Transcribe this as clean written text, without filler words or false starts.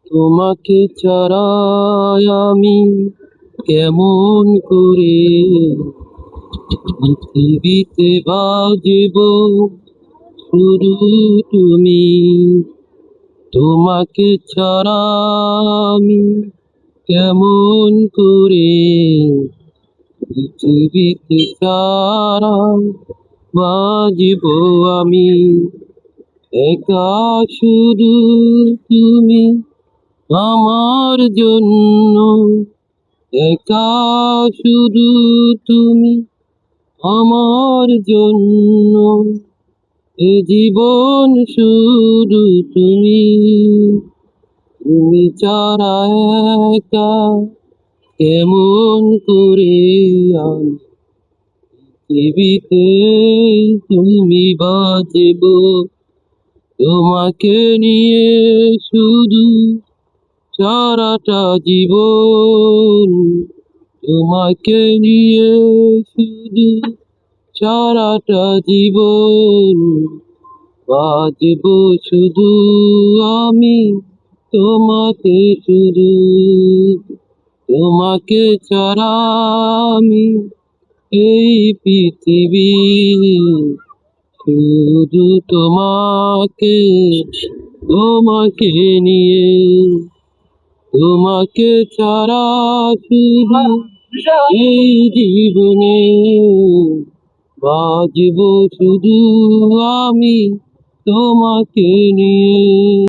তোমাকে ছাড়াই আমি কেমন করে পৃথিবীতে বাজব, শুধু তুমি। তোমাকে ছাড়া আমি কেমন করে পৃথিবীতে ছাড়া বাজব আমি। একা শুধু তুমি আমার জন্য, একা শুধু তুমি আমার জন্য, এ জীবন শুধু তুমি। তুমি ছাড়া একা কেমন করে আমি পৃথিবীতে তুমি বাঁচব। তোমাকে নিয়ে শুধু সারাটা জীবন, তোমাকে নিয়ে শুধু সারাটা জীবন বাঁচব শুধু আমি তোমাকে শুধু। তোমাকে ছাড়া আমি এই পৃথিবী শুধু তোমাকে, তোমাকে নিয়ে। তোমাকে ছাড়া শুধু এই জীবনে বাজব শুধু আমি তোমাকে নিয়ে।